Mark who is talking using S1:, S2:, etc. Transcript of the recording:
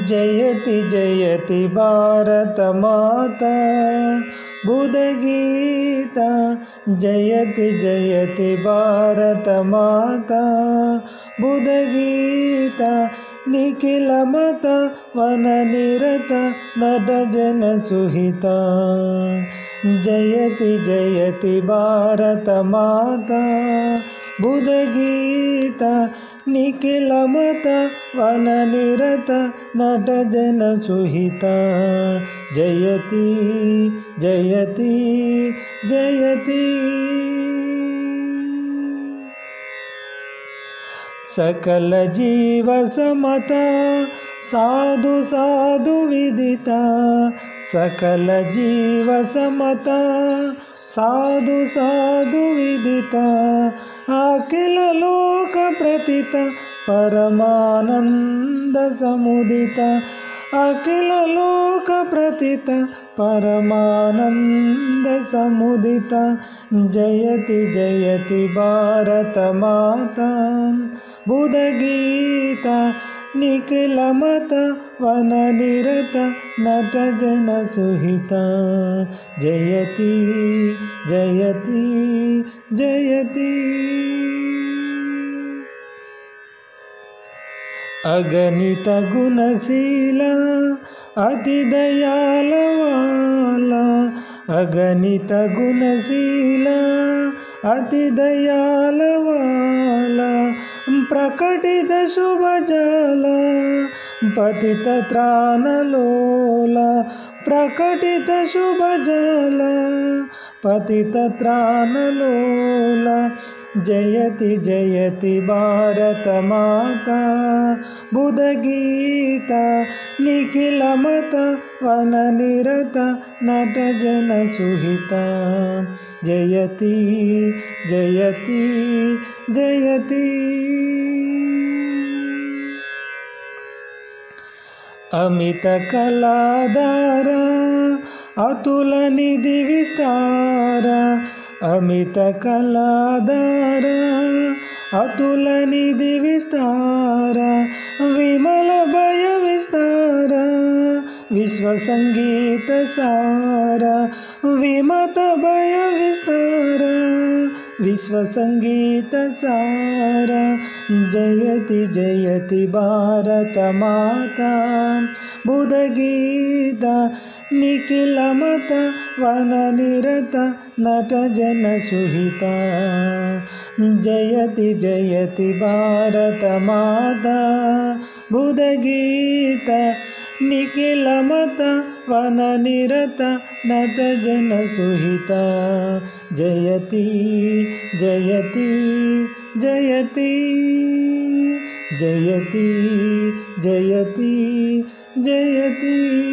S1: जयति जयति भारत माता बुधगीता। जयति जयति भारत माता बुधगीता। निखिल मत वन निरत नद जन सुहिता। जयति जयति भारत माता बुधगीता। निखिल मत वन निरत नट जन सुहिता। जयति जयति जयति। सकल जीव समता साधु साधु विदिता। सकल जीव समता साधु साधु विदिता। अखिल लोक प्रतिता परमानंद समुदिता। अखिल लोक प्रतिता परमानंद समुदिता। जयति जयति भारत माता बुधगीता। निखिल मत वन निरत नट जन सुहिता। जयति जयति जयति। अगणित गुणशीला अति दयाल वाला। अगणित गुणशीला अति दयाल वाला। प्रकटित शुभ जाला पतित त्राण लोला। प्रकटित शुभ जाला पतित त्राण लोला। जयति जयति भारत माता बुधगीता। निखिल मत वन निरत नट जन सुहिता। जयति जयति जयति। अमित कलाधार अतुल निधि विस्तार। अमित कलाधार अतुल निधि विस्तार। विमल भय विस्तार विश्व संगीत सार। विमत भय विस्तार विश्व संगीत सार। जयति जयति भारत माता बुधगीता। निखिल मत वन निरत नट जन सुहिता। जयति जयति भारत माता बुधगीता। निखिल मत वन निरत नट जन सुहिता। जयति जयति जयति जयति जयति जयति।